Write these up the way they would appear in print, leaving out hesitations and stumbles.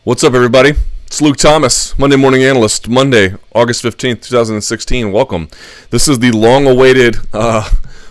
What's up, everybody? It's Luke Thomas, Monday Morning Analyst, Monday, August 15th, 2016. Welcome. This is the long-awaited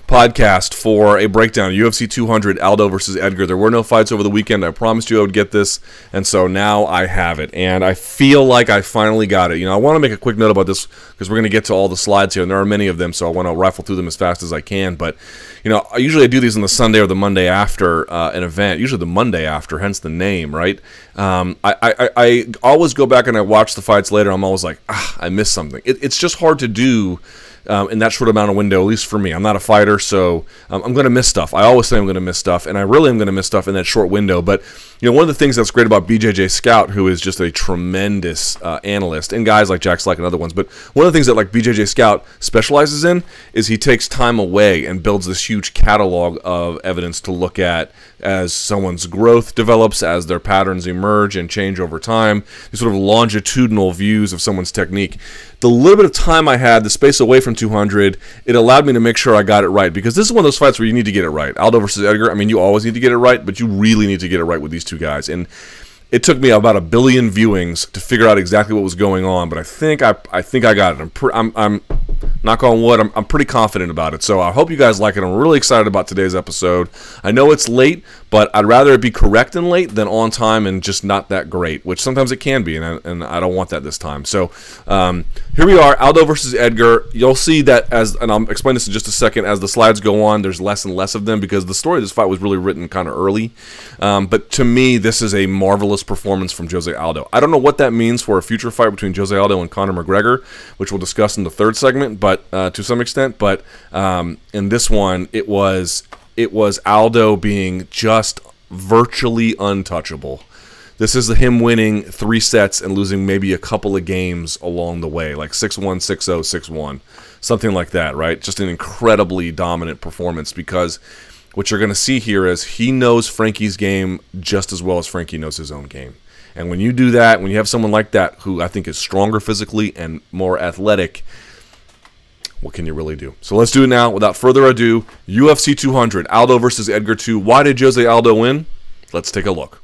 podcast for a breakdown. UFC 200, Aldo versus Edgar. There were no fights over the weekend. I promised you I would get this, and so now I have it. And I feel like I finally got it. You know, I want to make a quick note about this because we're going to get to all the slides here, and there are many of them, so I want to rifle through them as fast as I can. But, you know, I do these on the Sunday or the Monday after an event, usually the Monday after, hence the name, right? I always go back and I watch the fights later. I'm always like, I missed something. It's just hard to do in that short amount of window, at least for me. I'm not a fighter, so I'm going to miss stuff. I always say I'm going to miss stuff, and I really am going to miss stuff in that short window. But, you know, one of the things that's great about BJJ Scout, who is just a tremendous analyst, and guys like Jack Slack and other ones, but one of the things that like BJJ Scout specializes in is he takes time away and builds this huge catalog of evidence to look at as someone's growth develops, as their patterns emerge and change over time, these sort of longitudinal views of someone's technique. The little bit of time I had, the space away from 200, it allowed me to make sure I got it right, because this is one of those fights where you need to get it right. Aldo versus Edgar, I mean, you always need to get it right, but you really need to get it right with these two guys. And it took me about 1 billion viewings to figure out exactly what was going on, but I think I got it. I'm knock on wood, I'm pretty confident about it. So I hope you guys like it. I'm really excited about today's episode. I know it's late, but I'd rather it be correct and late than on time and just not that great, which sometimes it can be, and I don't want that this time. So here we are, Aldo versus Edgar. You'll see that and I'll explain this in just a second, as the slides go on, there's less and less of them because the story of this fight was really written kind of early. But to me, this is a marvelous performance from Jose Aldo. I don't know what that means for a future fight between Jose Aldo and Conor McGregor, which we'll discuss in the third segment, but to some extent. But in this one, it was Aldo being just virtually untouchable. This is him winning 3 sets and losing maybe a couple of games along the way, like 6-1, 6-0, 6-1, something like that, right? Just an incredibly dominant performance, because what you're going to see here is he knows Frankie's game just as well as Frankie knows his own game. And when you do that, when you have someone like that who I think is stronger physically and more athletic, what can you really do? So let's do it now. Without further ado, UFC 200, Aldo versus Edgar 2. Why did Jose Aldo win? Let's take a look.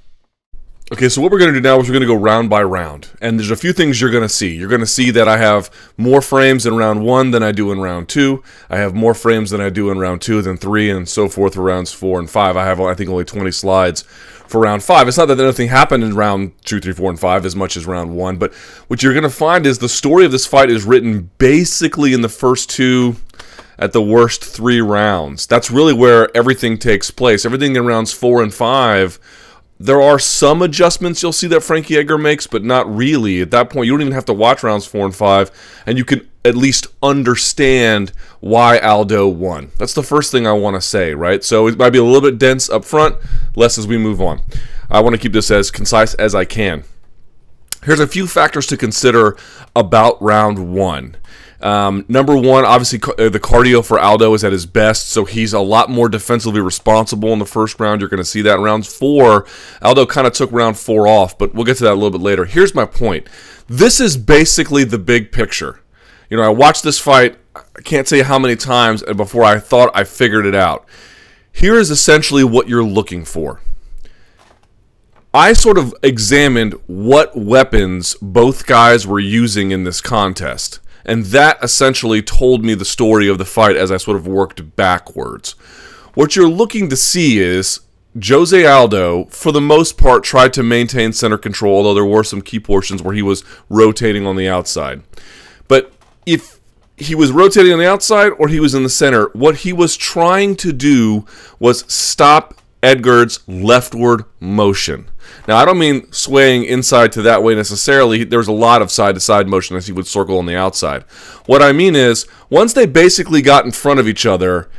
Okay, so what we're going to do now is we're going to go round by round. And there's a few things you're going to see. You're going to see that I have more frames in round 1 than I do in round 2. I have more frames than I do in round 2 than 3, and so forth for rounds 4 and 5. I have, I think, only 20 slides for round 5. It's not that nothing happened in round 2, 3, 4, and 5 as much as round 1, but what you're going to find is the story of this fight is written basically in the first 2, at the worst 3 rounds. That's really where everything takes place. Everything in rounds 4 and 5, there are some adjustments you'll see that Frankie Edgar makes, but not really. At that point, you don't even have to watch rounds 4 and 5, and you can at least understand why Aldo won. That's the first thing I want to say, right? So it might be a little bit dense up front, less as we move on. I want to keep this as concise as I can. Here's a few factors to consider about round 1. Number 1, obviously the cardio for Aldo is at his best, so he's a lot more defensively responsible in the first round. You're going to see that in rounds 4. Aldo kind of took round 4 off, but we'll get to that a little bit later. Here's my point. This is basically the big picture. You know, I watched this fight, I can't tell you how many times before I thought I figured it out. Here is essentially what you're looking for. I sort of examined what weapons both guys were using in this contest, and that essentially told me the story of the fight as I sort of worked backwards. What you're looking to see is Jose Aldo, for the most part, tried to maintain center control, although there were some key portions where he was rotating on the outside. But if he was rotating on the outside or he was in the center, what he was trying to do was stop Edgar's leftward motion. Now, I don't mean swaying inside to that way necessarily. There's a lot of side-to-side motion as he would circle on the outside. What I mean is, once they basically got in front of each other,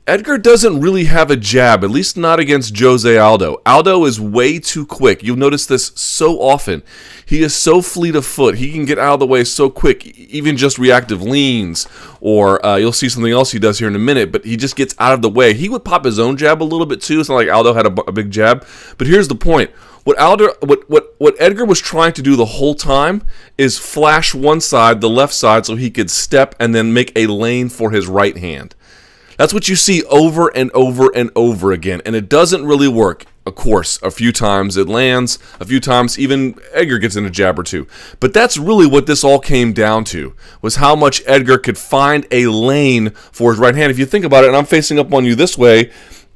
Edgar doesn't really have a jab, at least not against Jose Aldo. Aldo is way too quick. You'll notice this so often. He is so fleet of foot. He can get out of the way so quick, even just reactive leans, or you'll see something else he does here in a minute, but he just gets out of the way. He would pop his own jab a little bit too. It's not like Aldo had a big jab, but here's the point. What Edgar was trying to do the whole time is flash one side, the left side, so he could step and then make a lane for his right hand. That's what you see over and over and over again, and it doesn't really work. Of course, a few times it lands, a few times even Edgar gets in a jab or two. But that's really what this all came down to, was how much Edgar could find a lane for his right hand. If you think about it, and I'm facing up on you this way,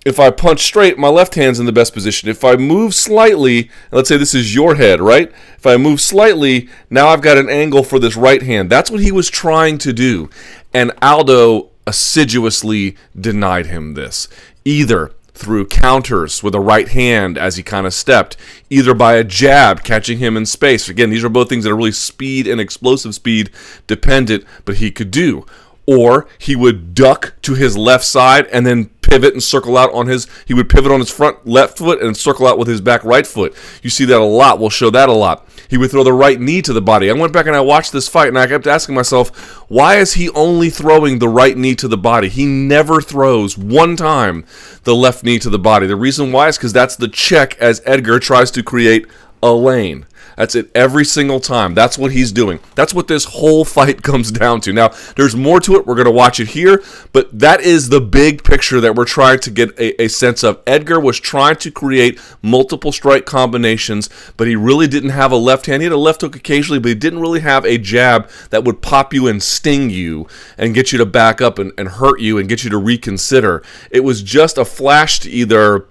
if I punch straight, my left hand's in the best position. If I move slightly, let's say this is your head, right? If I move slightly, now I've got an angle for this right hand. That's what he was trying to do. And Aldo assiduously denied him this, either through counters with a right hand as he kind of stepped, either by a jab catching him in space. Again, these are both things that are really speed and explosive speed dependent, but he could do. Or he would duck to his left side and then pivot and circle out on his, he would pivot on his front left foot and circle out with his back right foot. You see that a lot. We'll show that a lot. He would throw the right knee to the body. I went back and I watched this fight and I kept asking myself, why is he only throwing the right knee to the body? He never throws one time the left knee to the body. The reason why is because that's the check as Edgar tries to create a lane. That's it every single time. That's what he's doing. That's what this whole fight comes down to. Now, there's more to it. We're going to watch it here, but that is the big picture that we're trying to get a sense of. Edgar was trying to create multiple strike combinations, but he really didn't have a left hand. He had a left hook occasionally, but he didn't really have a jab that would pop you and sting you and get you to back up and hurt you and get you to reconsider. It was just a flash to either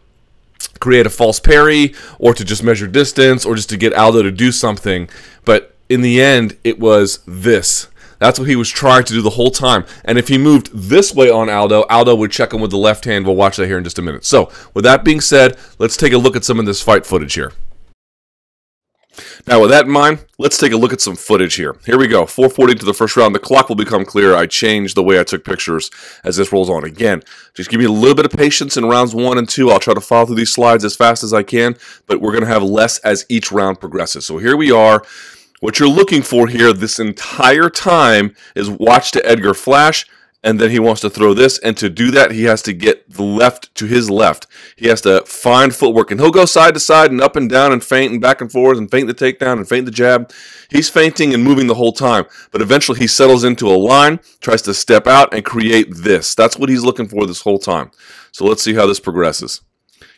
create a false parry or to just measure distance or just to get Aldo to do something. But in the end, it was this. That's what he was trying to do the whole time. And if he moved this way on Aldo, Aldo would check him with the left hand. We'll watch that here in just a minute. So with that being said, let's take a look at some of this fight footage here. Now, with that in mind, let's take a look at some footage here. Here we go, 4:40 to the first round. The clock will become clear. I changed the way I took pictures as this rolls on. Again, just give me a little bit of patience in rounds 1 and 2. I'll try to follow through these slides as fast as I can, but we're going to have less as each round progresses. So here we are. What you're looking for here this entire time is watch to Edgar flash, and then he wants to throw this, and to do that, he has to get the left to his left. He has to find footwork, and he'll go side to side and up and down and feint and back and forth and feint the takedown and feint the jab. He's feinting and moving the whole time, but eventually he settles into a line, tries to step out and create this. That's what he's looking for this whole time. So let's see how this progresses.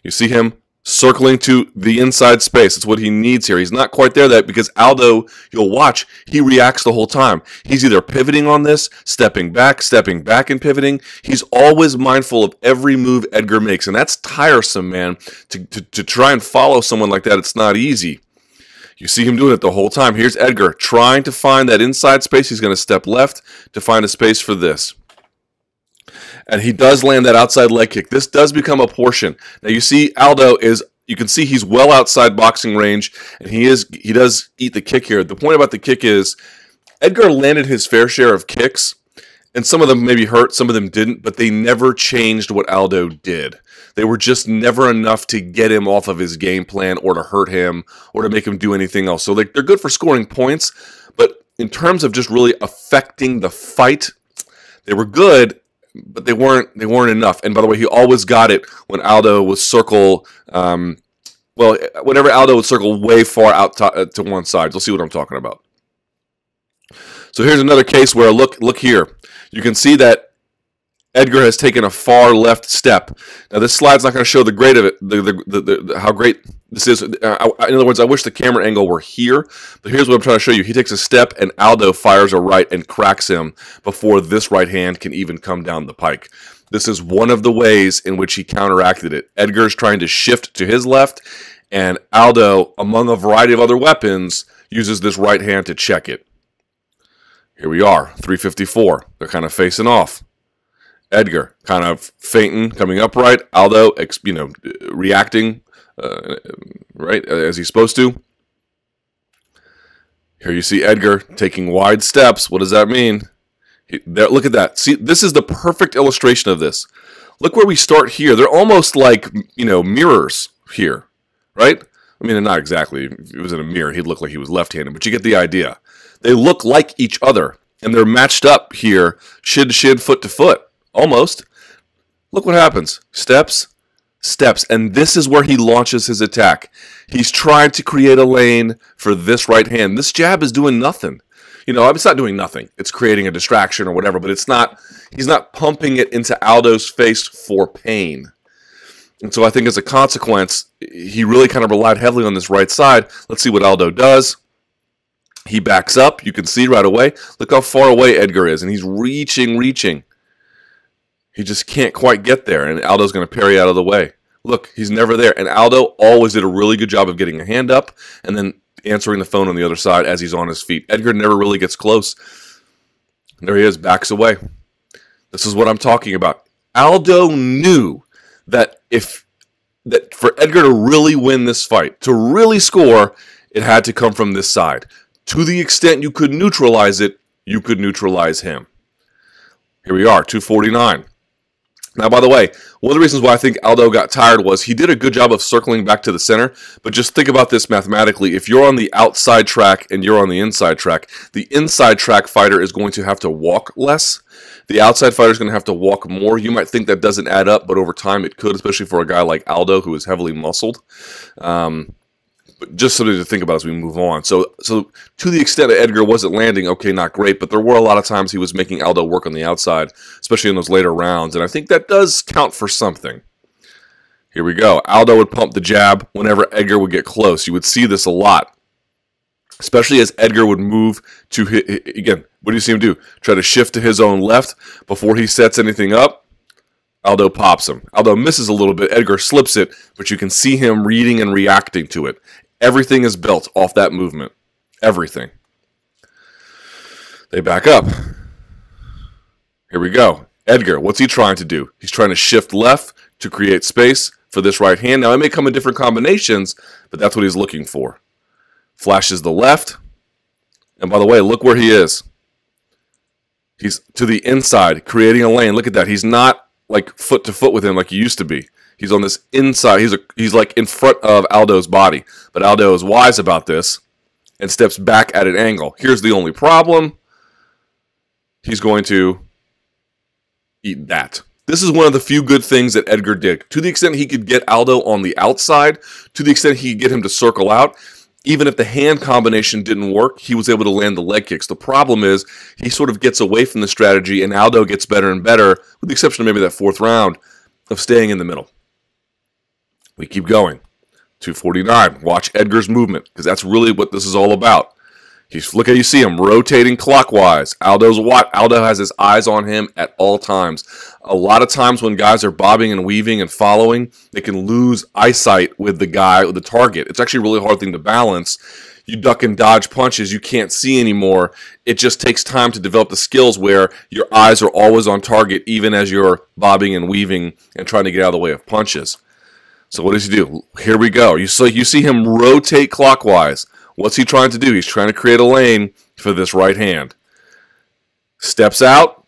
You see him circling to the inside space. That's what he needs here. He's not quite there yet because Aldo, you'll watch, he reacts the whole time. He's either pivoting on this, stepping back and pivoting. He's always mindful of every move Edgar makes, and that's tiresome, man. To try and follow someone like that, it's not easy. You see him doing it the whole time. Here's Edgar trying to find that inside space. He's going to step left to find a space for this. And he does land that outside leg kick. This does become a portion. Now you see Aldo is, you can see he's well outside boxing range, and he does eat the kick here. The point about the kick is Edgar landed his fair share of kicks, and some of them maybe hurt, some of them didn't, but they never changed what Aldo did. They were just never enough to get him off of his game plan or to hurt him or to make him do anything else. So they're good for scoring points, but in terms of just really affecting the fight, they were good, but they weren't enough. And by the way, he always got it when Aldo would circle, whenever Aldo would circle way far out to one side. You'll see what I'm talking about. So here's another case where, look here. You can see that Edgar has taken a far left step. Now this slide's not going to show the grade of it, how great this is. In other words, I wish the camera angle were here, but here's what I'm trying to show you. He takes a step and Aldo fires a right and cracks him before this right hand can even come down the pike. This is one of the ways in which he counteracted it. Edgar's trying to shift to his left, and Aldo, among a variety of other weapons, uses this right hand to check it. Here we are, 354. They're kind of facing off. Edgar kind of feinting, coming upright. Aldo, reacting right as he's supposed to. Here you see Edgar taking wide steps. What does that mean? Look at that. See, this is the perfect illustration of this. Look where we start here. They're almost like, mirrors here, right? I mean, not exactly. If it was in a mirror, he'd look like he was left-handed, but you get the idea. They look like each other, and they're matched up here, shin to shin, foot to foot. Almost. Look what happens. Steps, and this is where he launches his attack. He's trying to create a lane for this right hand. This jab is doing nothing. It's not doing nothing. It's creating a distraction or whatever, but he's not pumping it into Aldo's face for pain. And so I think as a consequence, he really kind of relied heavily on this right side. Let's see what Aldo does. He backs up. You can see right away. Look how far away Edgar is. And he's reaching. He just can't quite get there. And Aldo's going to parry out of the way. Look, he's never there. And Aldo always did a really good job of getting a hand up and then answering the phone on the other side as he's on his feet. Edgar never really gets close. And there he is, backs away. This is what I'm talking about. Aldo knew that for Edgar to really win this fight, to really score, it had to come from this side. To the extent you could neutralize it, you could neutralize him. Here we are, 249. Now, by the way, one of the reasons why I think Aldo got tired was he did a good job of circling back to the center, but just think about this mathematically. If you're on the outside track and you're on the inside track, the inside track fighter is going to have to walk less. The outside fighter is going to have to walk more. You might think that doesn't add up, but over time it could, especially for a guy like Aldo who is heavily muscled. But just something to think about as we move on. So to the extent that Edgar wasn't landing, okay, not great, but there were a lot of times he was making Aldo work on the outside, especially in those later rounds, and I think that does count for something. Here we go. Aldo would pump the jab whenever Edgar would get close. You would see this a lot, especially as Edgar would move to hit, again, what do you see him do? Try to shift to his own left before he sets anything up. Aldo pops him. Aldo misses a little bit. Edgar slips it, but you can see him reading and reacting to it. Everything is built off that movement. Everything. They back up. Here we go. Edgar, what's he trying to do? He's trying to shift left to create space for this right hand. Now, it may come in different combinations, but that's what he's looking for. Flashes the left. And by the way, look where he is. He's to the inside, creating a lane. Look at that. He's not like foot to foot with him like he used to be. He's on this inside. He's like in front of Aldo's body. But Aldo is wise about this and steps back at an angle. Here's the only problem. He's going to eat that. This is one of the few good things that Edgar did. To the extent he could get Aldo on the outside, to the extent he could get him to circle out, even if the hand combination didn't work, he was able to land the leg kicks. The problem is he sort of gets away from the strategy, and Aldo gets better and better, with the exception of maybe that fourth round, of staying in the middle. We keep going. 249. Watch Edgar's movement, because that's really what this is all about. Look how you see him rotating clockwise. Aldo has his eyes on him at all times. A lot of times when guys are bobbing and weaving and following, they can lose eyesight with the guy, with the target. It's actually a really hard thing to balance. You duck and dodge punches you can't see anymore. It just takes time to develop the skills where your eyes are always on target, even as you're bobbing and weaving and trying to get out of the way of punches. So what does he do? Here we go. You see him rotate clockwise. What's he trying to do? He's trying to create a lane for this right hand. Steps out,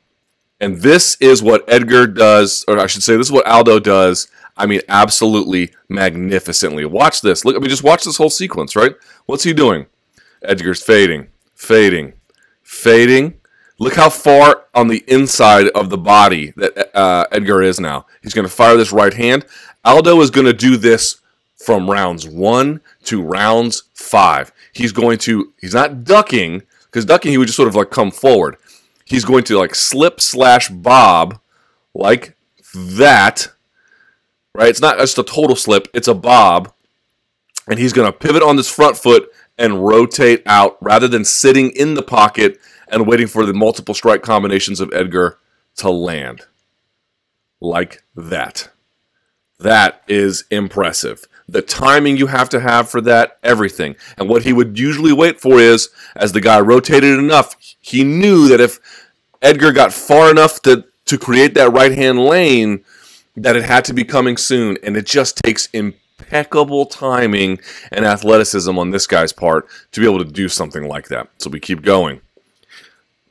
and this is what Edgar does, or I should say, this is what Aldo does. I mean, absolutely magnificently. Watch this. Look, I mean, just watch this whole sequence, right? What's he doing? Edgar's fading. Look how far on the inside of the body that Edgar is now. He's going to fire this right hand. Aldo is going to do this from rounds 1 to rounds 5. He's not ducking, because ducking he would just sort of like come forward. He's going to like slip/bob like that, right? It's not just a total slip, it's a bob. And he's going to pivot on this front foot and rotate out rather than sitting in the pocket and waiting for the multiple strike combinations of Edgar to land. Like that. That is impressive. The timing you have to have for that, everything. And what he would usually wait for is, as the guy rotated enough, he knew that if Edgar got far enough to create that right-hand lane, that it had to be coming soon. And it just takes impeccable timing and athleticism on this guy's part to be able to do something like that. So we keep going.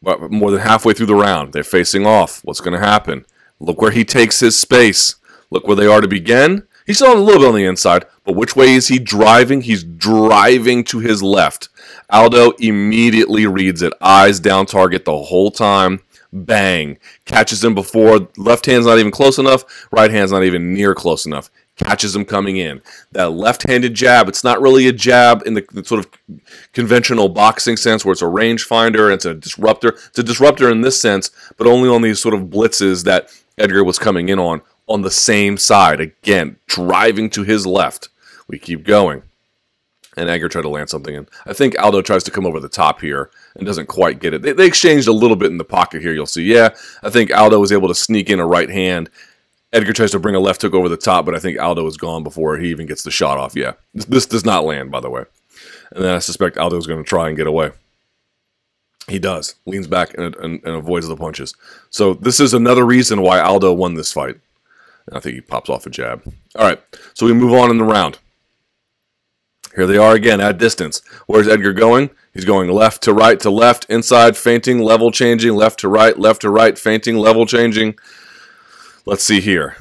But more than halfway through the round, they're facing off. What's going to happen? Look where he takes his space. Look where they are to begin. He's still a little bit on the inside, but which way is he driving? He's driving to his left. Aldo immediately reads it. Eyes down target the whole time. Bang. Catches him before. Left hand's not even close enough. Right hand's not even near close enough. Catches him coming in. That left-handed jab, it's not really a jab in the sort of conventional boxing sense where it's a rangefinder and it's a disruptor. It's a disruptor in this sense, but only on these sort of blitzes that Edgar was coming in on on the same side. Again, driving to his left. We keep going. And Edgar tried to land something in. I think Aldo tries to come over the top here and doesn't quite get it. They exchanged a little bit in the pocket here, you'll see. Yeah, I think Aldo was able to sneak in a right hand. Edgar tries to bring a left hook over the top, but I think Aldo is gone before he even gets the shot off. Yeah, this does not land, by the way. And then I suspect Aldo is going to try and get away. He does. Leans back and avoids the punches. So this is another reason why Aldo won this fight. And I think he pops off a jab. All right, so we move on in the round. Here they are again at distance. Where's Edgar going? He's going left to right to left, inside, feinting, level changing, left to right, feinting, level changing. Let's see here.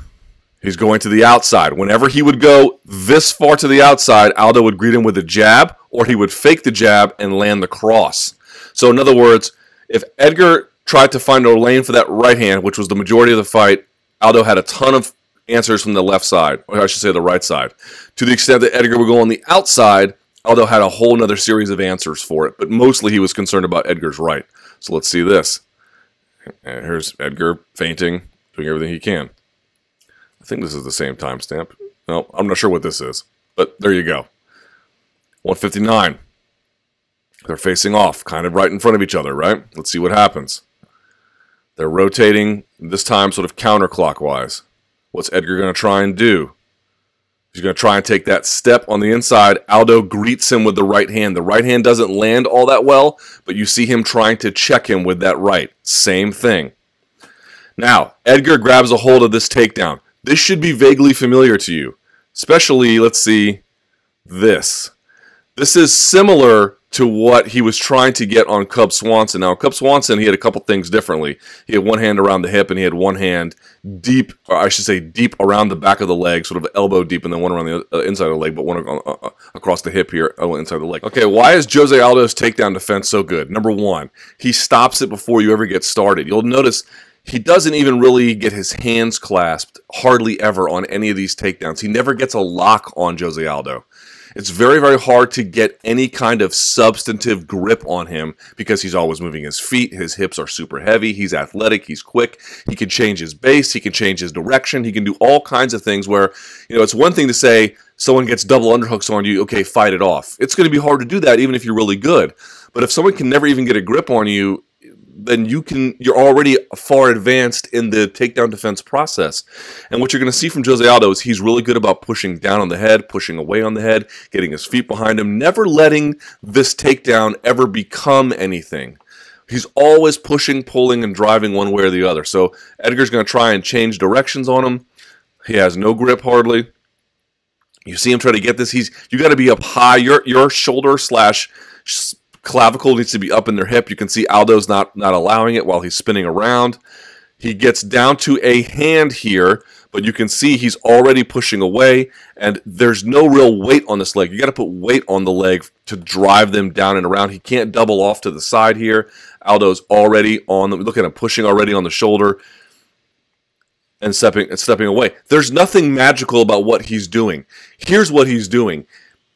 He's going to the outside. Whenever he would go this far to the outside, Aldo would greet him with a jab, or he would fake the jab and land the cross. So in other words, if Edgar tried to find a lane for that right hand, which was the majority of the fight, Aldo had a ton of answers from the left side, or I should say the right side. To the extent that Edgar would go on the outside, Aldo had a whole other series of answers for it, but mostly he was concerned about Edgar's right. So let's see this. And here's Edgar feinting, doing everything he can. I think this is the same timestamp. No, I'm not sure what this is, but there you go. 159. They're facing off, kind of right in front of each other, right? Let's see what happens. They're rotating, this time sort of counterclockwise. What's Edgar going to try and do? He's going to try and take that step on the inside. Aldo greets him with the right hand. The right hand doesn't land all that well, but you see him trying to check him with that right. Same thing. Now, Edgar grabs a hold of this takedown. This should be vaguely familiar to you, especially, let's see, this. This is similar to what he was trying to get on Cub Swanson. Now, Cub Swanson, he had a couple things differently. He had one hand around the hip, and he had one hand deep, or I should say deep around the back of the leg, sort of elbow deep, and then one around the inside of the leg, but one across the hip here, inside the leg. Okay, why is Jose Aldo's takedown defense so good? Number one, he stops it before you ever get started. You'll notice he doesn't even really get his hands clasped, hardly ever, on any of these takedowns. He never gets a lock on Jose Aldo. It's very, very hard to get any kind of substantive grip on him because he's always moving his feet. His hips are super heavy. He's athletic. He's quick. He can change his base. He can change his direction. He can do all kinds of things where, it's one thing to say someone gets double underhooks on you, okay, fight it off. It's going to be hard to do that even if you're really good. But if someone can never even get a grip on you, then you're already far advanced in the takedown defense process. And what you're going to see from Jose Aldo is he's really good about pushing down on the head, pushing away on the head, getting his feet behind him, never letting this takedown ever become anything. He's always pushing, pulling, and driving one way or the other. So Edgar's going to try and change directions on him. He has no grip hardly. You see him try to get this. You got to be up high. Your shoulder slash clavicle needs to be up in their hip. You can see Aldo's not allowing it while he's spinning around. He gets down to a hand here, but you can see he's already pushing away, and there's no real weight on this leg. You got to put weight on the leg to drive them down and around. He can't double off to the side here. Aldo's already on them. Look at him pushing already on the shoulder and stepping away. There's nothing magical about what he's doing. Here's what he's doing.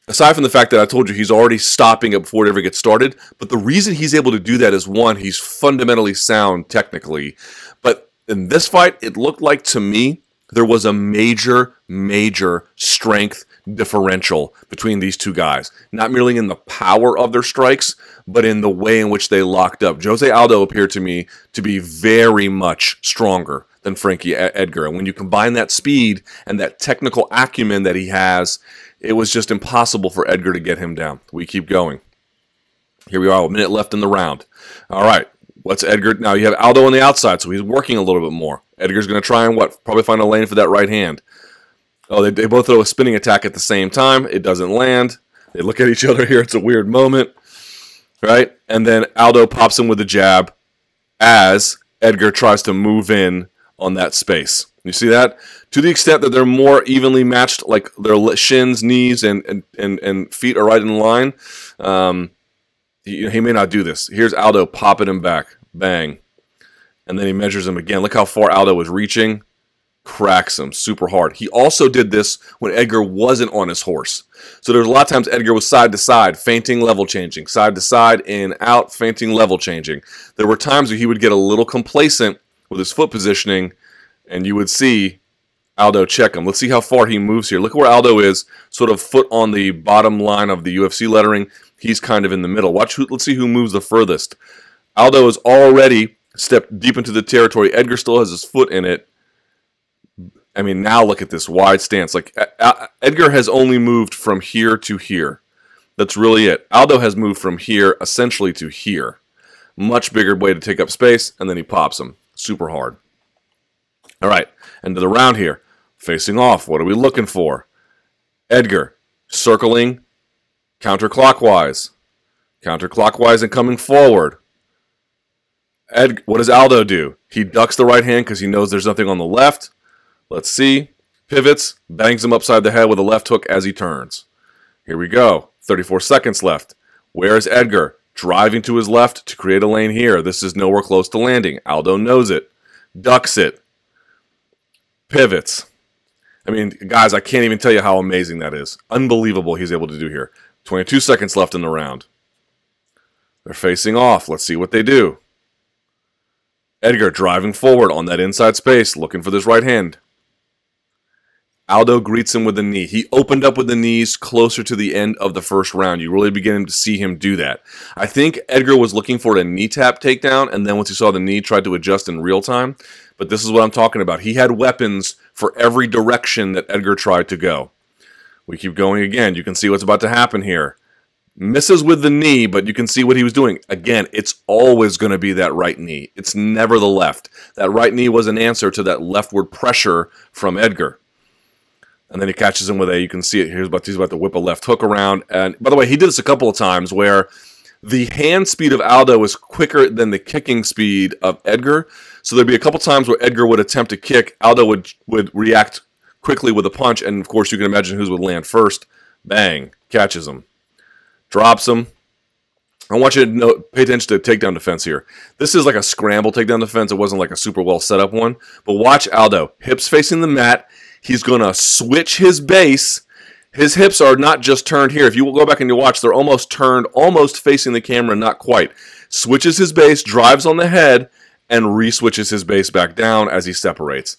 Aside from the fact that I told you he's already stopping it before it ever gets started, but the reason he's able to do that is, one, he's fundamentally sound technically. But in this fight, it looked like to me there was a major, major strength differential between these two guys. Not merely in the power of their strikes, but in the way in which they locked up. Jose Aldo appeared to me to be very much stronger than Frankie Edgar. And when you combine that speed and that technical acumen that he has, it was just impossible for Edgar to get him down. We keep going. Here we are, a minute left in the round. All right, what's Edgar? Now you have Aldo on the outside, so he's working a little bit more. Edgar's going to try and probably find a lane for that right hand. Oh, they both throw a spinning attack at the same time. It doesn't land. They look at each other here. It's a weird moment, right? And then Aldo pops him with a jab as Edgar tries to move in on that space. You see that? To the extent that they're more evenly matched, like their shins, knees, and feet are right in line, he may not do this. Here's Aldo popping him back. Bang. And then he measures him again. Look how far Aldo was reaching. Cracks him super hard. He also did this when Edgar wasn't on his horse. So there's a lot of times Edgar was side to side, feinting, level changing. Side to side, in, out, feinting, level changing. There were times where he would get a little complacent with his foot positioning, and you would see Aldo check him. Let's see how far he moves here. Look where Aldo is, sort of foot on the bottom line of the UFC lettering. He's kind of in the middle. Let's see who moves the furthest. Aldo has already stepped deep into the territory. Edgar still has his foot in it. I mean, now look at this wide stance. Like, Edgar has only moved from here to here. That's really it. Aldo has moved from here essentially to here. Much bigger way to take up space, and then he pops him. Super hard. All right, end of the round here. Facing off, what are we looking for? Edgar, circling counterclockwise. Counterclockwise and coming forward. What does Aldo do? He ducks the right hand because he knows there's nothing on the left. Let's see. Pivots, bangs him upside the head with a left hook as he turns. Here we go. 34 seconds left. Where is Edgar? Driving to his left to create a lane here. This is nowhere close to landing. Aldo knows it. Ducks it. Pivots. I mean, guys, I can't even tell you how amazing that is. Unbelievable he's able to do here. 22 seconds left in the round. They're facing off. Let's see what they do. Edgar driving forward on that inside space, looking for this right hand. Aldo greets him with the knee. He opened up with the knees closer to the end of the first round. You really begin to see him do that. I think Edgar was looking for a knee tap takedown, and then once he saw the knee, tried to adjust in real time. But this is what I'm talking about. He had weapons for every direction that Edgar tried to go. We keep going again. You can see what's about to happen here. Misses with the knee, but you can see what he was doing. Again, it's always going to be that right knee. It's never the left. That right knee was an answer to that leftward pressure from Edgar. And then he catches him with you can see it. He's about to whip a left hook around. And by the way, he did this a couple of times where the hand speed of Aldo is quicker than the kicking speed of Edgar. So there'd be a couple times where Edgar would attempt to kick. Aldo would react quickly with a punch. And of course, you can imagine who would land first. Bang. Catches him. Drops him. I want you to pay attention to takedown defense here. This is like a scramble takedown defense. It wasn't like a super well set up one. But watch Aldo. Hips facing the mat. He's going to switch his base. His hips are not just turned here. If you will go back and you watch, they're almost turned, almost facing the camera, not quite. Switches his base, drives on the head, and re-switches his base back down as he separates.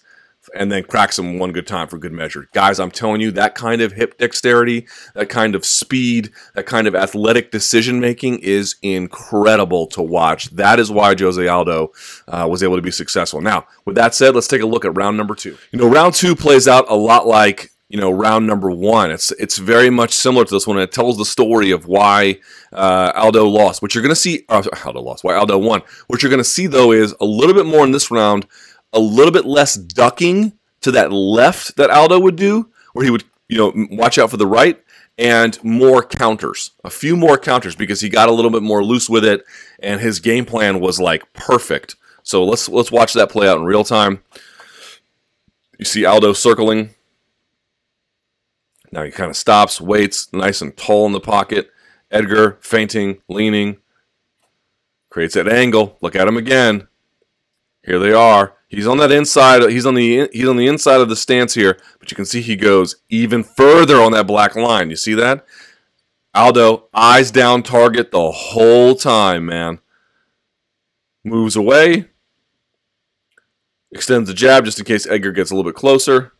And then cracks him one good time for good measure. Guys, I'm telling you, that kind of hip dexterity, that kind of speed, that kind of athletic decision-making is incredible to watch. That is why Jose Aldo was able to be successful. Now, with that said, let's take a look at round number 2. Round 2 plays out a lot like, round number 1. It's very much similar to this one. And it tells the story of why Aldo lost. What you're going to see, why Aldo won. What you're going to see, though, is a little bit more in this round, a little bit less ducking to that left that Aldo would do, where he would, watch out for the right, and more counters. A few more counters because he got a little bit more loose with it, and his game plan was like perfect. So let's watch that play out in real time. You see Aldo circling. Now he kind of stops, waits, nice and tall in the pocket. Edgar feinting, leaning, creates that angle. Look at him again. Here they are. He's on that inside. He's on the inside of the stance here, but you can see he goes even further on that black line. You see that? Aldo, eyes down target the whole time, man. Moves away. Extends the jab just in case Edgar gets a little bit closer.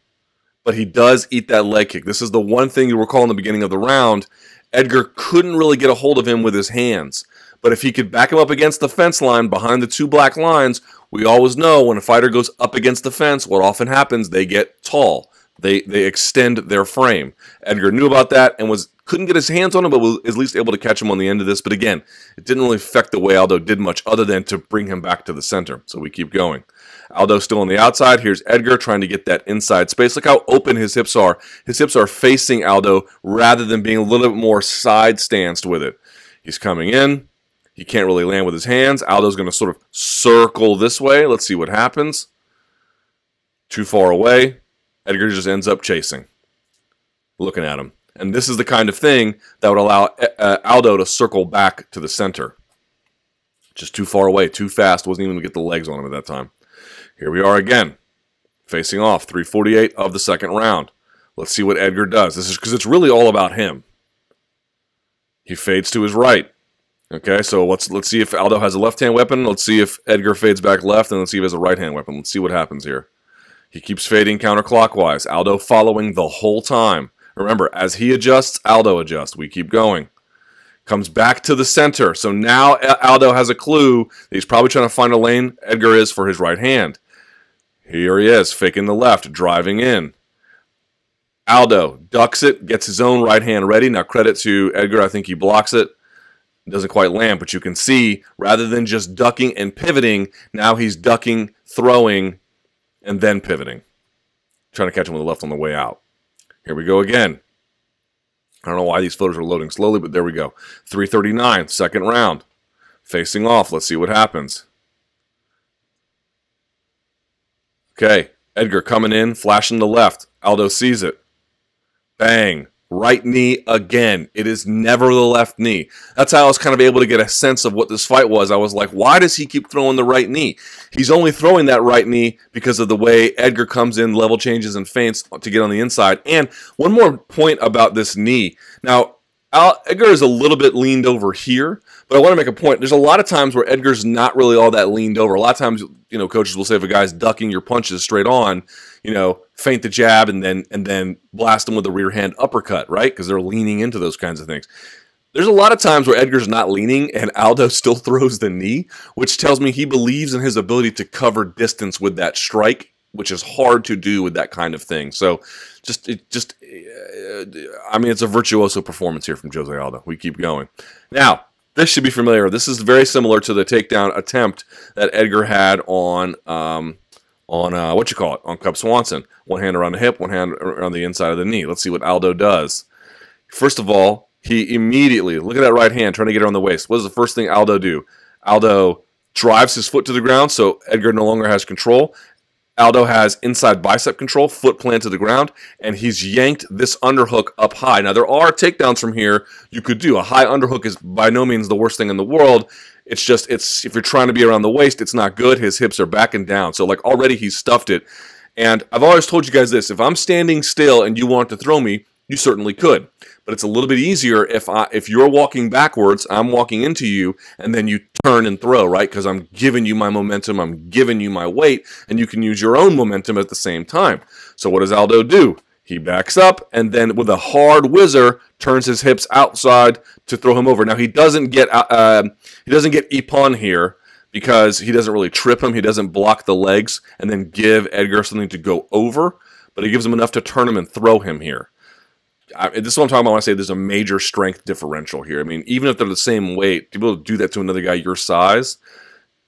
But he does eat that leg kick. This is the one thing you recall in the beginning of the round. Edgar couldn't really get a hold of him with his hands. But if he could back him up against the fence line behind the two black lines, we always know when a fighter goes up against the fence, what often happens, they get tall. They extend their frame. Edgar knew about that and couldn't get his hands on him, but was at least able to catch him on the end of this. But again, it didn't really affect the way Aldo did much other than to bring him back to the center. So we keep going. Aldo still on the outside. Here's Edgar trying to get that inside space. Look how open his hips are. His hips are facing Aldo rather than being a little bit more side-stanced with it. He's coming in. He can't really land with his hands. Aldo's going to sort of circle this way. Let's see what happens. Too far away. Edgar just ends up chasing. Looking at him. And this is the kind of thing that would allow Aldo to circle back to the center. Just too far away, too fast. Wasn't even going to get the legs on him at that time. Here we are again. Facing off. 3:48 of the second round. Let's see what Edgar does. This is because it's really all about him. He fades to his right. Okay, so let's see if Aldo has a left-hand weapon. Let's see if Edgar fades back left, and let's see if he has a right-hand weapon. Let's see what happens here. He keeps fading counterclockwise. Aldo following the whole time. Remember, as he adjusts, Aldo adjusts. We keep going. Comes back to the center. So now Aldo has a clue that he's probably trying to find a lane. Edgar is for his right hand. Here he is, faking the left, driving in. Aldo ducks it, gets his own right hand ready. Now credit to Edgar, I think he blocks it. Doesn't quite land, but you can see, rather than just ducking and pivoting, now he's ducking, throwing, and then pivoting. Trying to catch him with the left on the way out. Here we go again. I don't know why these photos are loading slowly, but there we go. 339, second round. Facing off. Let's see what happens. Okay, Edgar coming in, flashing the left. Aldo sees it. Bang. Right knee again. It is never the left knee. That's how I was kind of able to get a sense of what this fight was. I was like, why does he keep throwing the right knee? He's only throwing that right knee because of the way Edgar comes in, level changes, and feints to get on the inside. And one more point about this knee. Now, Edgar is a little bit leaned over here, but I want to make a point. There's a lot of times where Edgar's not really all that leaned over. A lot of times, coaches will say if a guy's ducking your punches straight on, feint the jab and then blast him with a rear hand uppercut, right? Because they're leaning into those kinds of things. There's a lot of times where Edgar's not leaning and Aldo still throws the knee, which tells me he believes in his ability to cover distance with that strike, which is hard to do with that kind of thing. So it's a virtuoso performance here from Jose Aldo. We keep going. Now, this should be familiar. This is very similar to the takedown attempt that Edgar had on Cub Swanson. One hand around the hip, one hand around the inside of the knee. Let's see what Aldo does. First of all, he immediately, look at that right hand, trying to get around the waist. What does the first thing Aldo do? Aldo drives his foot to the ground, so Edgar no longer has control. Aldo has inside bicep control, foot planted to the ground, and he's yanked this underhook up high. Now, there are takedowns from here you could do. A high underhook is by no means the worst thing in the world. It's just, if you're trying to be around the waist, it's not good. His hips are back and down. So, already he's stuffed it. And I've always told you guys this. If I'm standing still and you want to throw me, you certainly could. But it's a little bit easier if you're walking backwards, I'm walking into you, and then you turn and throw, right? Because I'm giving you my momentum, I'm giving you my weight, and you can use your own momentum at the same time. So what does Aldo do? He backs up, and then with a hard whizzer, turns his hips outside to throw him over. Now he doesn't get ippon here because he doesn't really trip him. He doesn't block the legs and then give Edgar something to go over, but he gives him enough to turn him and throw him here. This is what I'm talking about when I say there's a major strength differential here. I mean, even if they're the same weight, to be able to do that to another guy your size,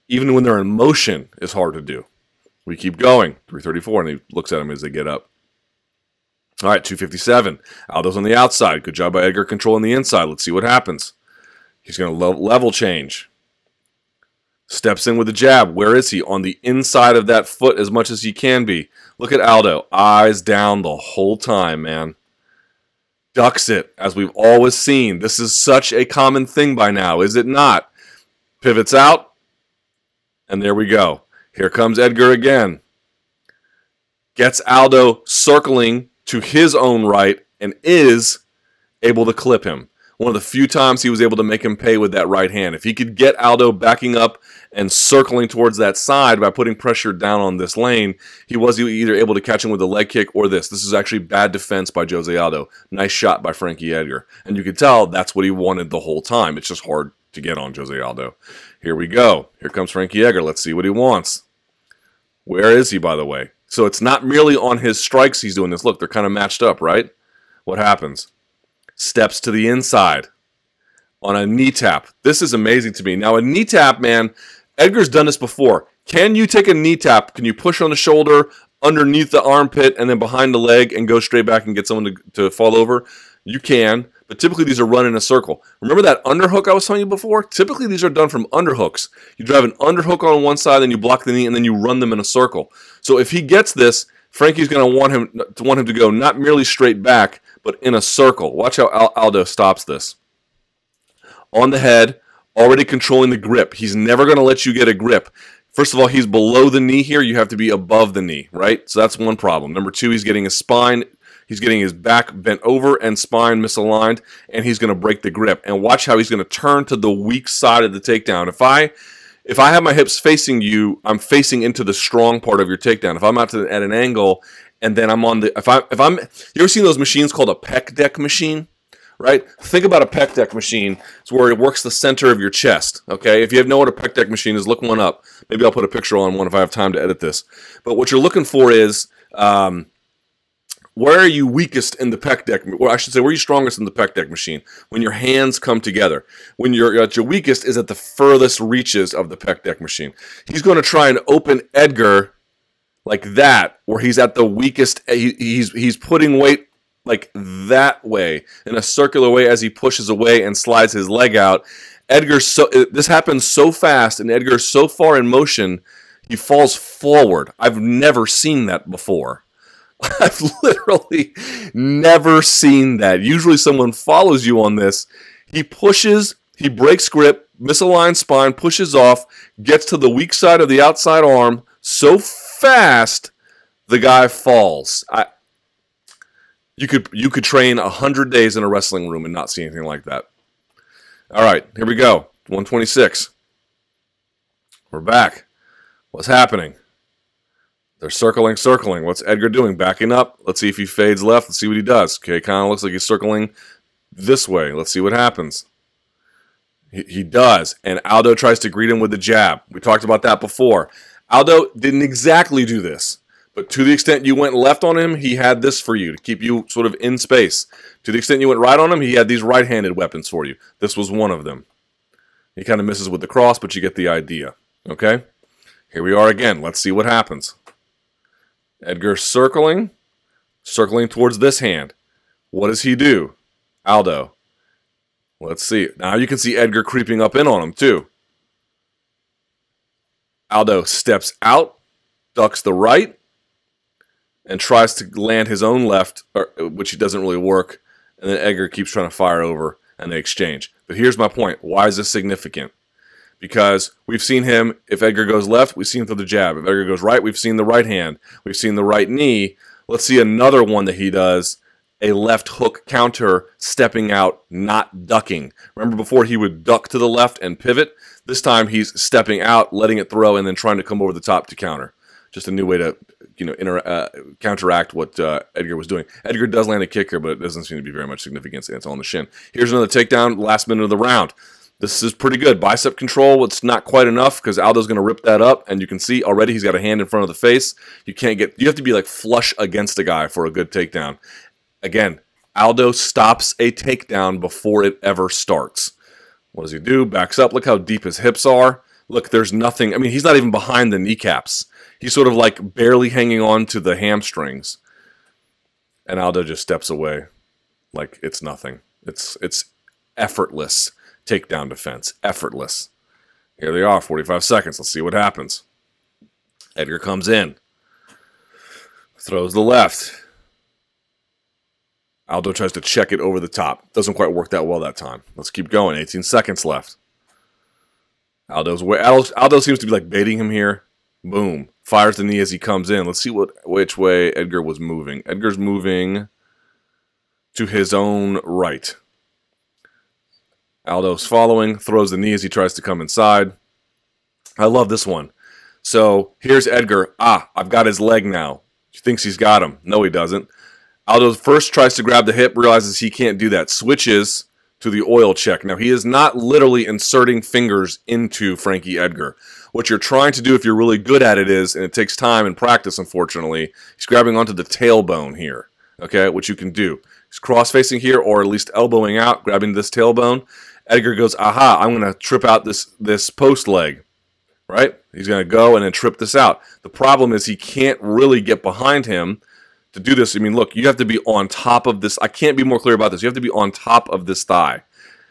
even when they're in motion, is hard to do. We keep going. 334, and he looks at him as they get up. All right, 257. Aldo's on the outside. Good job by Edgar controlling the inside. Let's see what happens. He's going to level change. Steps in with the jab. Where is he? On the inside of that foot as much as he can be. Look at Aldo. Eyes down the whole time, man. Ducks it, as we've always seen. This is such a common thing by now, is it not? Pivots out, and there we go. Here comes Edgar again. Gets Aldo circling to his own right and is able to clip him. One of the few times he was able to make him pay with that right hand. If he could get Aldo backing up and circling towards that side by putting pressure down on this lane, he was either able to catch him with a leg kick or this. This is actually bad defense by Jose Aldo. Nice shot by Frankie Edgar. And you can tell that's what he wanted the whole time. It's just hard to get on Jose Aldo. Here we go. Here comes Frankie Edgar. Let's see what he wants. Where is he, by the way? So it's not merely on his strikes he's doing this. Look, they're kind of matched up, right? What happens? Steps to the inside on a knee tap. This is amazing to me. Now, a knee tap, man, Edgar's done this before. Can you take a knee tap? Can you push on the shoulder, underneath the armpit, and then behind the leg and go straight back and get someone to fall over? You can, but typically these are run in a circle. Remember that underhook I was telling you before? Typically these are done from underhooks. You drive an underhook on one side, then you block the knee, and then you run them in a circle. So if he gets this, Frankie's going to want him to go not merely straight back, but in a circle. Watch how Aldo stops this. On the head, already controlling the grip. He's never going to let you get a grip. First of all, he's below the knee here. You have to be above the knee, right? So that's one problem. Number two, he's getting his spine, he's getting his back bent over and spine misaligned, and he's going to break the grip. And watch how he's going to turn to the weak side of the takedown. if I have my hips facing you, I'm facing into the strong part of your takedown. If I'm out at an angle and then I'm on the, you ever seen those machines called a pec deck machine? Right? Think about a pec deck machine. It's where it works the center of your chest. Okay? If you know what a pec deck machine is, look one up. Maybe I'll put a picture on one if I have time to edit this. But what you're looking for is, where are you weakest in the pec deck? Or I should say, where are you strongest in the pec deck machine? When your hands come together. When you're at your weakest is at the furthest reaches of the pec deck machine. He's going to try and open Edgar like that, where he's at the weakest. He's putting weight like that way, in a circular way, as he pushes away and slides his leg out. This happens so fast, and Edgar's so far in motion, he falls forward. I've never seen that before. I've literally never seen that. Usually someone follows you on this. He pushes, he breaks grip, misaligned spine, pushes off, gets to the weak side of the outside arm so fast, the guy falls. You could train 100 days in a wrestling room and not see anything like that. All right, here we go. 126. We're back. What's happening? They're circling. What's Edgar doing? Backing up. Let's see if he fades left. Let's see what he does. Okay, kind of looks like he's circling this way. Let's see what happens. He does, and Aldo tries to greet him with the jab. We talked about that before. Aldo didn't exactly do this. But to the extent you went left on him, he had this for you to keep you sort of in space. To the extent you went right on him, he had these right-handed weapons for you. This was one of them. He kind of misses with the cross, but you get the idea. Okay? Here we are again. Let's see what happens. Edgar circling towards this hand. What does he do? Aldo. Let's see. Now you can see Edgar creeping up in on him, too. Aldo steps out, ducks the right, and tries to land his own left, which doesn't really work. And then Edgar keeps trying to fire over, and they exchange. But here's my point. Why is this significant? Because we've seen him, if Edgar goes left, we've seen him through the jab. If Edgar goes right, we've seen the right hand. We've seen the right knee. Let's see another one that he does, a left hook counter, stepping out, not ducking. Remember before he would duck to the left and pivot? This time he's stepping out, letting it throw, and then trying to come over the top to counter. Just a new way to counteract what Edgar was doing. Edgar does land a kicker, but it doesn't seem to be very much significance, and it's on the shin. Here's another takedown, last minute of the round. This is pretty good. Bicep control, it's not quite enough because Aldo's going to rip that up, and you can see already he's got a hand in front of the face. You have to be like flush against a guy for a good takedown. Again, Aldo stops a takedown before it ever starts. What does he do? Backs up. Look how deep his hips are. Look, there's nothing. I mean, he's not even behind the kneecaps. He's sort of like barely hanging on to the hamstrings. And Aldo just steps away like it's nothing. It's effortless takedown defense. Effortless. Here they are, 45 seconds. Let's see what happens. Edgar comes in. Throws the left. Aldo tries to check it over the top. Doesn't quite work that well that time. Let's keep going. 18 seconds left. Aldo seems to be like baiting him here. Boom. Fires the knee as he comes in. Let's see which way Edgar was moving. Edgar's moving to his own right. Aldo's following. Throws the knee as he tries to come inside. I love this one. So here's Edgar. I've got his leg now. He thinks he's got him. No, he doesn't. Aldo first tries to grab the hip, realizes he can't do that. Switches to the oil check. Now, he is not literally inserting fingers into Frankie Edgar. What you're trying to do if you're really good at it is, and it takes time and practice, unfortunately, he's grabbing onto the tailbone here, okay, which you can do. He's cross-facing here, or at least elbowing out, grabbing this tailbone. Edgar goes, aha, I'm going to trip out this post leg, right? He's going to go and then trip this out. The problem is he can't really get behind him to do this. I mean, look, you have to be on top of this. I can't be more clear about this. You have to be on top of this thigh.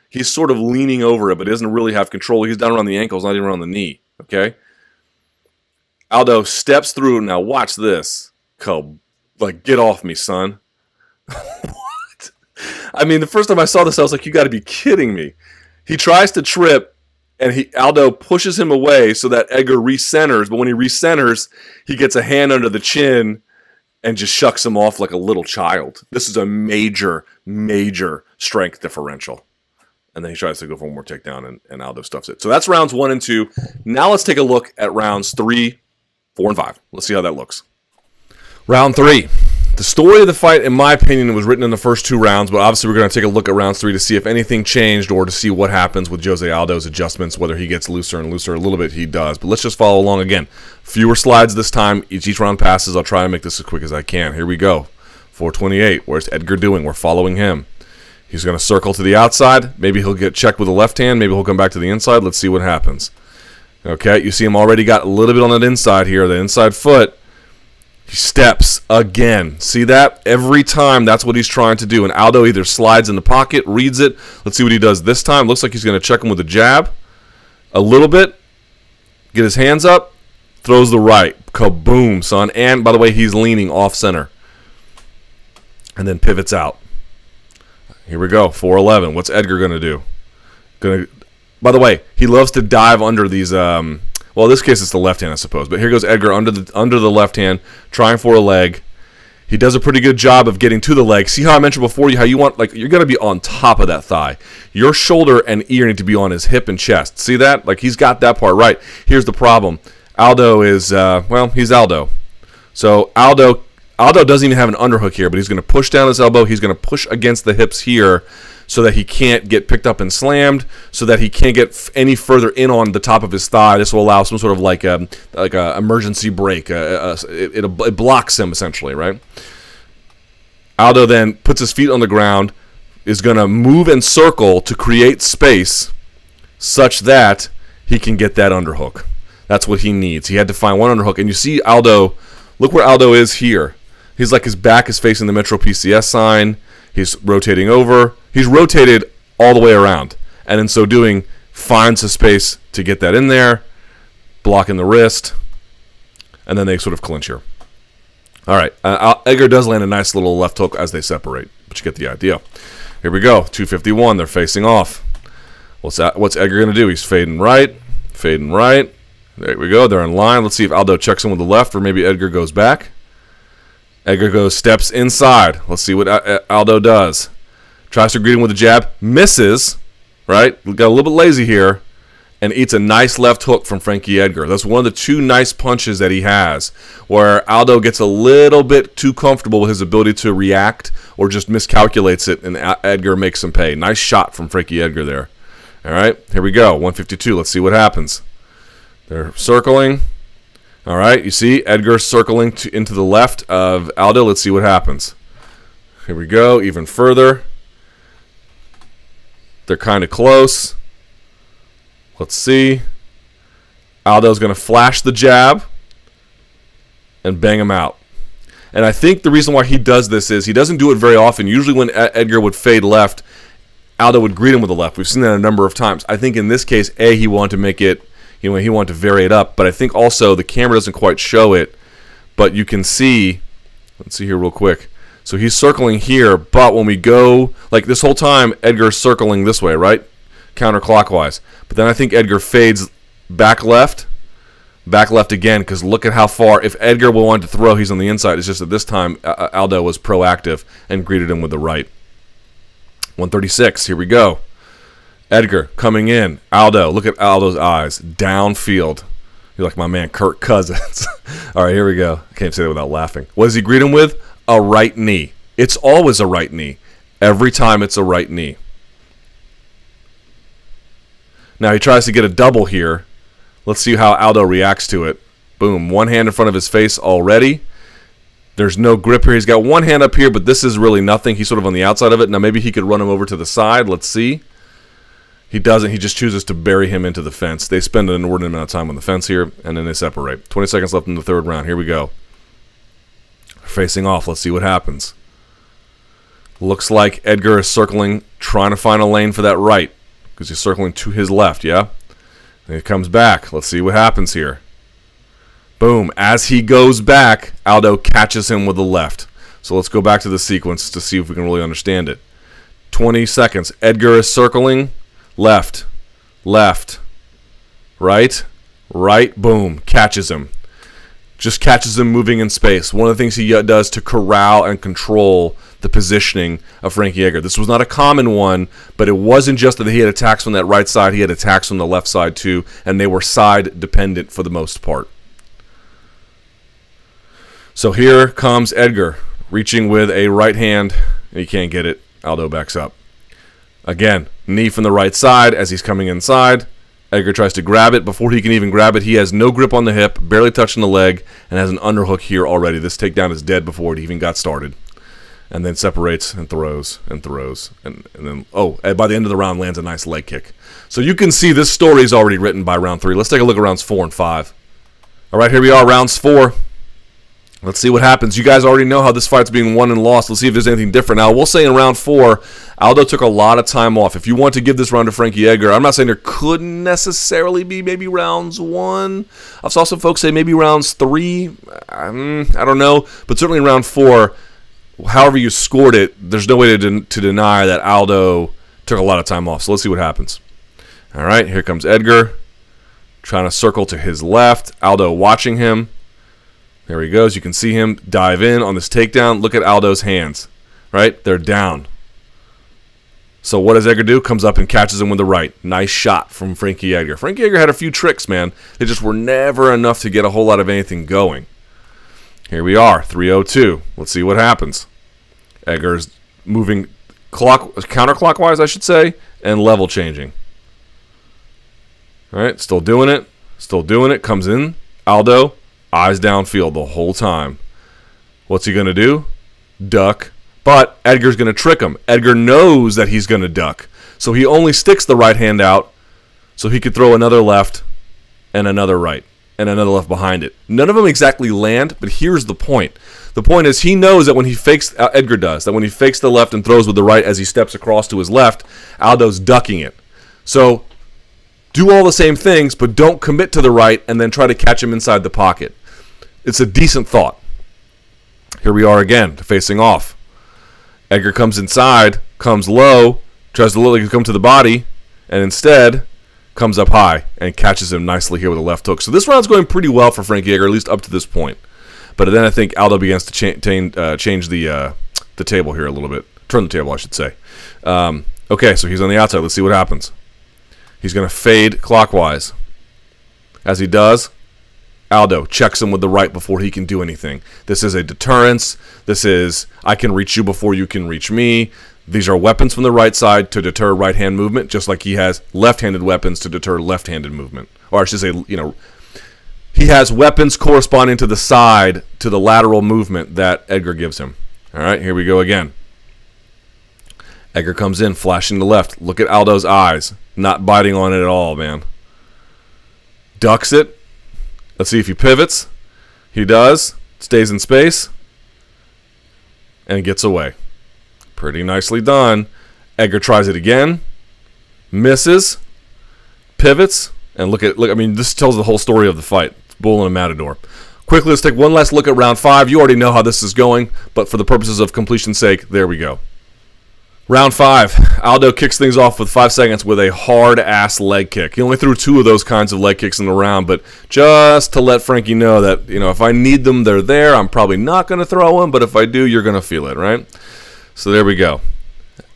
He's sort of leaning over it, but doesn't really have control. He's down around the ankles, not even around the knee, okay? Aldo steps through. Now watch this. Like, get off me, son. What? I mean, the first time I saw this, I was like, you got to be kidding me. He tries to trip, and Aldo pushes him away so that Edgar recenters, but when he recenters, he gets a hand under the chin and just shucks him off like a little child. This is a major, major strength differential. And then he tries to go for one more takedown, and Aldo stuffs it. So that's rounds 1 and 2. Now let's take a look at rounds 3, 4, and 5. Let's see how that looks. Round 3. The story of the fight, in my opinion, was written in the first 2 rounds, but obviously we're going to take a look at rounds 3 to see if anything changed or to see what happens with Jose Aldo's adjustments, whether he gets looser and looser. A little bit he does, but let's just follow along again. Fewer slides this time. Each round passes. I'll try and make this as quick as I can. Here we go. 428. Where's Edgar doing? We're following him. He's going to circle to the outside. Maybe he'll get checked with the left hand. Maybe he'll come back to the inside. Let's see what happens. Okay, you see him already got a little bit on that inside here, the inside foot. He steps again. See that? Every time that's what he's trying to do. And Aldo either slides in the pocket, reads it. Let's see what he does this time. Looks like he's going to check him with a jab. A little bit. Get his hands up. Throws the right. Kaboom, son. And, by the way, he's leaning off center. And then pivots out. Here we go, 411. What's Edgar going to do? By the way, he loves to dive under these, well, in this case it's the left hand, I suppose. But here goes Edgar under the left hand, trying for a leg. He does a pretty good job of getting to the leg. See how I mentioned before, how you want, like, you're going to be on top of that thigh. Your shoulder and ear need to be on his hip and chest. See that? Like, he's got that part right. Here's the problem. Aldo is, well, he's Aldo. So Aldo doesn't even have an underhook here, but he's going to push down his elbow. He's going to push against the hips here so that he can't get picked up and slammed, so that he can't get any further in on the top of his thigh. This will allow some sort of like a emergency break. It blocks him, essentially, right? Aldo then puts his feet on the ground, is going to move and circle to create space such that he can get that underhook. That's what he needs. He had to find one underhook. And you see Aldo, look where Aldo is here. He's like his back is facing the Metro PCS sign. He's rotating over. He's rotated all the way around. And in so doing, finds a space to get that in there, blocking the wrist, and then they sort of clinch here. All right. Edgar does land a nice little left hook as they separate, but you get the idea. Here we go. 251. They're facing off. What's Edgar going to do? He's fading right, fading right. There we go. They're in line. Let's see if Aldo checks in with the left or maybe Edgar goes back. Edgar steps inside. Let's see what Aldo does. Tries to greet him with a jab. Misses, right? Got a little bit lazy here. And eats a nice left hook from Frankie Edgar. That's one of the 2 nice punches that he has, where Aldo gets a little bit too comfortable with his ability to react or just miscalculates it, and Edgar makes him pay. Nice shot from Frankie Edgar there. All right, here we go. 152. Let's see what happens. They're circling. All right, you see Edgar circling into the left of Aldo. Let's see what happens. Here we go, even further. They're kind of close. Let's see. Aldo's going to flash the jab and bang him out. And I think the reason why he does this is he doesn't do it very often. Usually when Edgar would fade left, Aldo would greet him with the left. We've seen that a number of times. I think in this case, he wanted to make it, he wanted to vary it up. But I think also the camera doesn't quite show it. But you can see, let's see here real quick. So he's circling here, but when we go, like this whole time, Edgar's circling this way, right? Counterclockwise. But then I think Edgar fades back left again, because look at how far, if Edgar wanted to throw, he's on the inside. It's just that this time Aldo was proactive and greeted him with the right. 136, here we go. Edgar coming in. Aldo, look at Aldo's eyes. Downfield. You're like my man Kirk Cousins. All right, here we go. I can't say that without laughing. What does he greet him with? A right knee. It's always a right knee. Every time it's a right knee. Now he tries to get a double here. Let's see how Aldo reacts to it. Boom. One hand in front of his face already. There's no grip here. He's got one hand up here, but this is really nothing. He's sort of on the outside of it. Now maybe he could run him over to the side. Let's see. He doesn't. He just chooses to bury him into the fence. They spend an inordinate amount of time on the fence here, and then they separate. 20 seconds left in the third round. Here we go. Facing off. Let's see what happens. Looks like Edgar is circling, trying to find a lane for that right, because he's circling to his left, yeah? And he comes back. Let's see what happens here. Boom. As he goes back, Aldo catches him with the left. So let's go back to the sequence to see if we can really understand it. 20 seconds. Edgar is circling. Left. Left. Right. Right. Boom. Catches him. just catches him moving in space. One of the things he does to corral and control the positioning of Frankie Edgar. This was not a common one, but it wasn't just that he had attacks from that right side. He had attacks from the left side too, and they were side dependent for the most part. So here comes Edgar, reaching with a right hand, and he can't get it. Aldo backs up. Again, knee from the right side as he's coming inside. Edgar tries to grab it. Before he can even grab it, he has no grip on the hip, barely touching the leg, and has an underhook here already. This takedown is dead before it even got started. And then separates and throws and throws. And then, by the end of the round, lands a nice leg kick. So you can see this story is already written by round 3. Let's take a look at rounds 4 and 5. All right, here we are, rounds 4. Let's see what happens. You guys already know how this fight's being won and lost. Let's see if there's anything different. Now, we'll say in round 4, Aldo took a lot of time off. If you want to give this round to Frankie Edgar, I'm not saying there couldn't necessarily be maybe rounds 1. I've saw some folks say maybe rounds 3. I don't know. But certainly in round 4, however you scored it, there's no way to deny that Aldo took a lot of time off. So let's see what happens. All right, here comes Edgar, trying to circle to his left. Aldo watching him. There he goes. You can see him dive in on this takedown. Look at Aldo's hands, right? They're down. So what does Edgar do? Comes up and catches him with the right. Nice shot from Frankie Edgar. Frankie Edgar had a few tricks, man. They just were never enough to get a whole lot of anything going. Here we are, 3:02. Let's see what happens. Edgar's moving counterclockwise, I should say, and level changing. All right, still doing it. Still doing it. Comes in. Aldo. Eyes downfield the whole time. What's he going to do? Duck. But Edgar's going to trick him. Edgar knows that he's going to duck. So he only sticks the right hand out so he could throw another left and another right and another left behind it. None of them exactly land, but here's the point. The point is he knows that when he fakes, Edgar does, that when he fakes the left and throws with the right as he steps across to his left, Aldo's ducking it. So do all the same things, but don't commit to the right and then try to catch him inside the pocket. It's a decent thought. Here we are again, facing off. Edgar comes inside, comes low, tries to literally come to the body, and instead comes up high and catches him nicely here with a left hook. So this round's going pretty well for Frankie Edgar, at least up to this point. But then I think Aldo begins to change the table here a little bit. Turn the table, I should say. Okay, so he's on the outside. Let's see what happens. He's going to fade clockwise. As he does, Aldo checks him with the right before he can do anything. This is a deterrence. This is, I can reach you before you can reach me. These are weapons from the right side to deter right-hand movement, just like he has left-handed weapons to deter left-handed movement. Or I should say, he has weapons corresponding to the side, to the lateral movement that Edgar gives him. All right, here we go again. Edgar comes in, flashing to the left. Look at Aldo's eyes. Not biting on it at all, man. Ducks it. Let's see if he pivots. He does. Stays in space. And gets away. Pretty nicely done. Edgar tries it again. Misses. Pivots. And look, I mean, this tells the whole story of the fight. It's bull and a matador. Quickly, let's take one last look at round 5. You already know how this is going, but for the purposes of completion's sake, there we go. Round 5, Aldo kicks things off with 5 seconds with a hard-ass leg kick. He only threw 2 of those kinds of leg kicks in the round, but just to let Frankie know that, if I need them, they're there. I'm probably not going to throw them, but if I do, you're going to feel it, right? So there we go.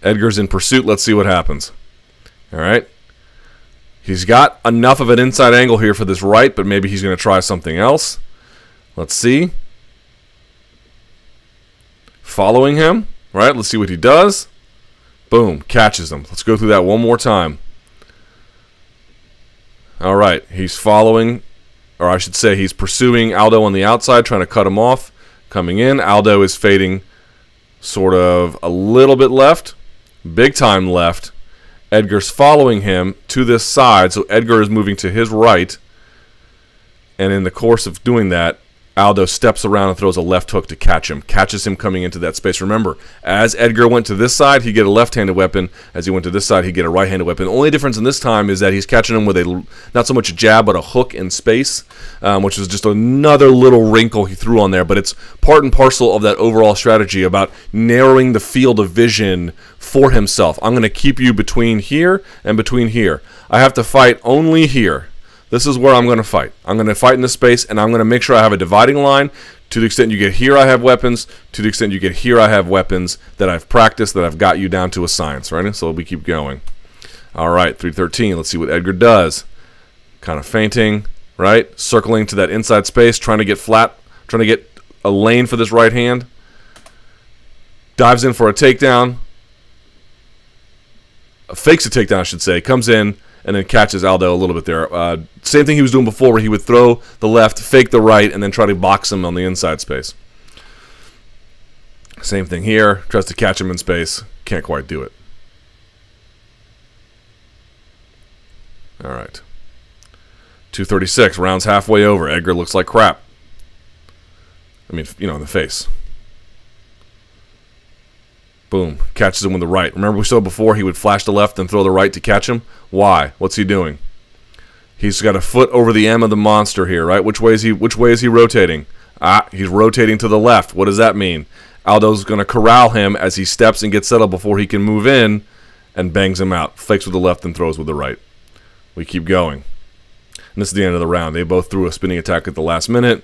Edgar's in pursuit. Let's see what happens. All right. He's got enough of an inside angle here for this right, but maybe he's going to try something else. Let's see. Following him, right? Let's see what he does. Boom, catches him. Let's go through that one more time. All right, he's following, or I should say he's pursuing Aldo on the outside, trying to cut him off. Coming in, Aldo is fading sort of a little bit left, big time left. Edgar's following him to this side, so Edgar is moving to his right. And in the course of doing that, Aldo steps around and throws a left hook to catch him. Catches him coming into that space. Remember, as Edgar went to this side, he'd get a left-handed weapon. As he went to this side, he'd get a right-handed weapon. The only difference in this time is that he's catching him with a, not so much a jab, but a hook in space, which is just another little wrinkle he threw on there. But it's part and parcel of that overall strategy about narrowing the field of vision for himself. I'm going to keep you between here and between here. I have to fight only here. this is where I'm going to fight. I'm going to fight in this space, and I'm going to make sure I have a dividing line. To the extent you get here, I have weapons. To the extent you get here, I have weapons that I've practiced, that I've got you down to a science, right? So we keep going. All right, 313. Let's see what Edgar does. Kind of feinting, right? Circling to that inside space, trying to get flat, trying to get a lane for this right hand. Dives in for a takedown. Fakes a takedown, I should say. Comes in and then catches Aldo a little bit there. Same thing he was doing before, where he would throw the left, fake the right, and then try to box him on the inside space. Same thing here. Tries to catch him in space. Can't quite do it. All right. 236. Round's halfway over. Edgar looks like crap. I mean, you know, in the face. Boom. Catches him with the right. Remember we saw before he would flash the left and throw the right to catch him? Why? What's he doing? He's got a foot over the M of the monster here, right? Which way is he rotating? He's rotating to the left. What does that mean? Aldo's going to corral him as he steps and gets settled before he can move in, and bangs him out. Fakes with the left and throws with the right. We keep going. And this is the end of the round. They both threw a spinning attack at the last minute,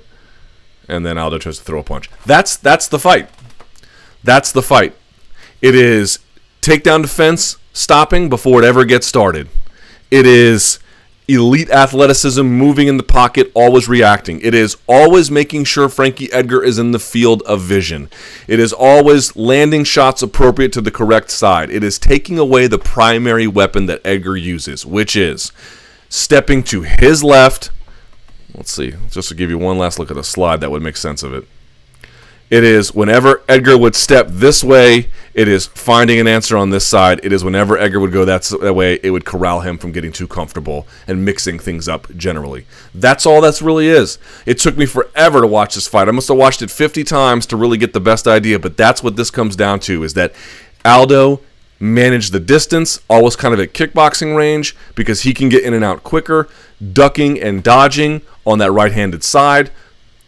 and then Aldo tries to throw a punch. That's the fight. That's the fight. It is takedown defense stopping before it ever gets started. It is elite athleticism, moving in the pocket, always reacting. It is always making sure Frankie Edgar is in the field of vision. It is always landing shots appropriate to the correct side. It is taking away the primary weapon that Edgar uses, which is stepping to his left. Let's see, just to give you one last look at the slide that would make sense of it. It is whenever Edgar would step this way, it is finding an answer on this side. It is whenever Edgar would go that way, it would corral him from getting too comfortable and mixing things up generally. That's all that really is. It took me forever to watch this fight. I must have watched it 50 times to really get the best idea, but that's what this comes down to, is that Aldo managed the distance, always kind of at kickboxing range, because he can get in and out quicker, ducking and dodging on that right-handed side,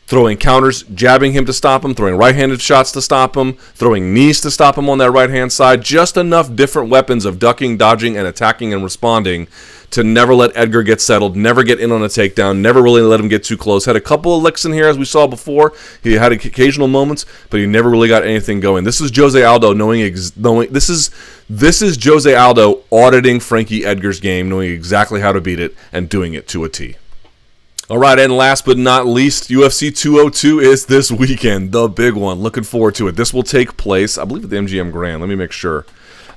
throwing counters, jabbing him to stop him, throwing right-handed shots to stop him, throwing knees to stop him on that right-hand side. Just enough different weapons of ducking, dodging, and attacking and responding to never let Edgar get settled, never get in on a takedown, never really let him get too close. Had a couple of licks in here, as we saw before. He had occasional moments, but he never really got anything going. This is Jose Aldo this is Jose Aldo auditing Frankie Edgar's game, knowing exactly how to beat it, and doing it to a T. All right, and last but not least, UFC 202 is this weekend, the big one. Looking forward to it. This will take place, I believe, at the MGM Grand. Let me make sure.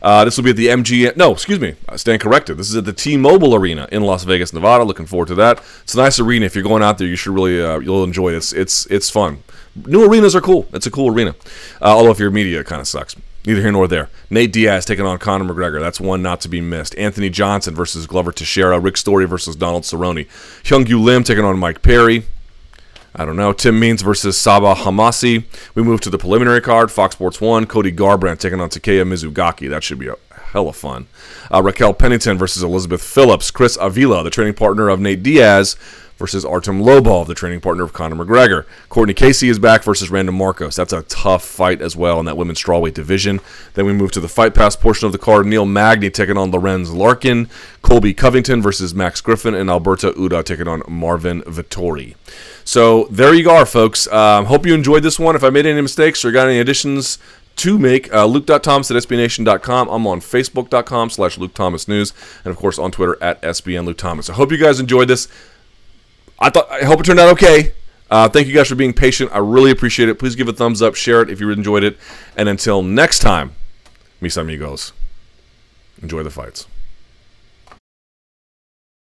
This will be at the MGM. No, excuse me. I stand corrected. This is at the T-Mobile Arena in Las Vegas, Nevada. Looking forward to that. It's a nice arena. If you're going out there, you should really you'll enjoy it. It's fun. New arenas are cool. It's a cool arena. Although if you're media, it kind of sucks. Neither here nor there. Nate Diaz taking on Conor McGregor. That's one not to be missed. Anthony Johnson versus Glover Teixeira. Rick Story versus Donald Cerrone. Hyung-Yu Lim taking on Mike Perry. I don't know. Tim Means versus Sabah Hamasi. We move to the preliminary card. Fox Sports 1. Cody Garbrandt taking on Takeya Mizugaki. That should be a hella fun. Raquel Pennington versus Elizabeth Phillips. Chris Avila, the training partner of Nate Diaz, versus Artem Lobov, the training partner of Conor McGregor. Courtney Casey is back versus Randa Marcos. That's a tough fight as well in that women's strawweight division. Then we move to the Fight Pass portion of the card. Neil Magny taking on Lorenz Larkin. Colby Covington versus Max Griffin. And Alberto Uda taking on Marvin Vittori. So there you are, folks. Hope you enjoyed this one. If I made any mistakes or got any additions to make, Luke.Thomas@SBNation.com. I'm on Facebook.com/LukeThomasNews. And, of course, on Twitter @SBNLukeThomas. I hope you guys enjoyed this. I hope it turned out okay. Thank you guys for being patient. I really appreciate it. Please give a thumbs up, share it if you enjoyed it. And until next time, mis amigos, enjoy the fights.